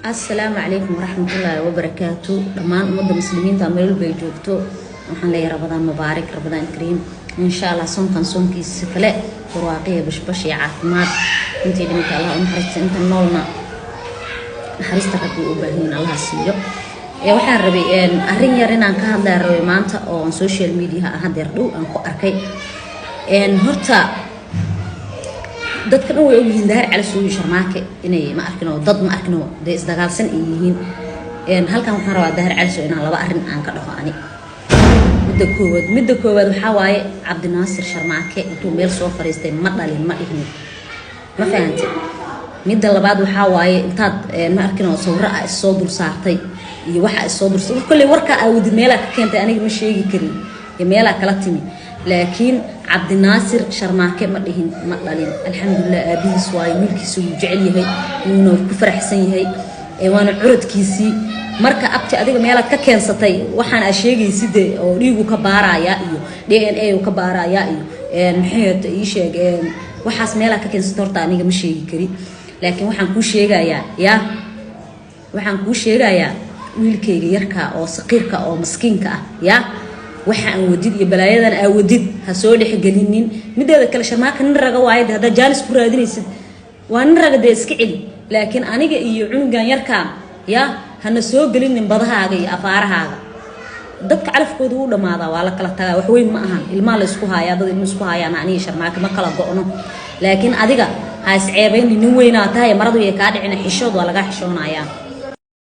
السلام عليكم ورحمة الله وبركاته. دمان أمد المسلمين تعملوا البيجوكتو وحن لي رمضان مبارك رمضان كريم إن شاء الله صوم كان صوم كيس كلا برواقية بش عافمات أنتي دمك الله أمحرست أنت نولنا حريستك بأبهين الله سيو waxaan rabay arrin yar inaan ka hadlaa rabay maanta oo social media hadeer dhow aan ku arkay horta dadkan way ogyihiin daar cala soo sharmaake inay ma arkino dad ma arkino de isdagaalsan ay yihiin halkan waxaan rabaa daar cala soo inaan laba arrin aan ka dhaho ani midda koowaad waxa waaye Cabdinaasir Sharmaake intuu meel soo fariistay ma dhalin ma dhihin ma fahantay midda labaad waxa waaye intaad ma arkino sawir ah soo dul saartay iyo waxa soo dursay kulli warka aawdi meelaha ka keentay aniga ma sheegi karin iyo meelaha kala timi laakiin Cabdinaasir Sharmaake ma dhihin ma dhalin alxamdulillah aabihiis waa wiilkiisu jecel yahay inuu ku faraxsan yahay waana curadkiisii marka abti adiga meelaha ka keensatay waxaan aan sheegaysid oo dhiigu ka baaraya iyo DNA uu ka baaraya iyo maxay ii sheegeen waxaas meelaha ka keensatay horta aniga ma sheegi karin laakiin waxaan ku sheegayaa wiilkayga yarka oo saqiirka oo maskiinka ah ya waxa aan wadid iyo balaayadan aan wadid ha soo dhixgelinin mideeda kale Sharmaake nin raga waayay hada jaanis ku raadinaysid waa nin raga de iska cili laakiin aniga iyo cunugan yarka ya hana soo galinin badahaaga iyo afaarahaaga dadka calafkooda uu dhamaada waa la kala tagaa wax weyn ma ahan ilma la isku haayaa dad ilma isku haayaan aniga Sharmaake ma kala go'no laakiin adiga ha is ceebaynin nin weynaa tahay maradu ay ka dhicin xishood waa laga xishoonayaa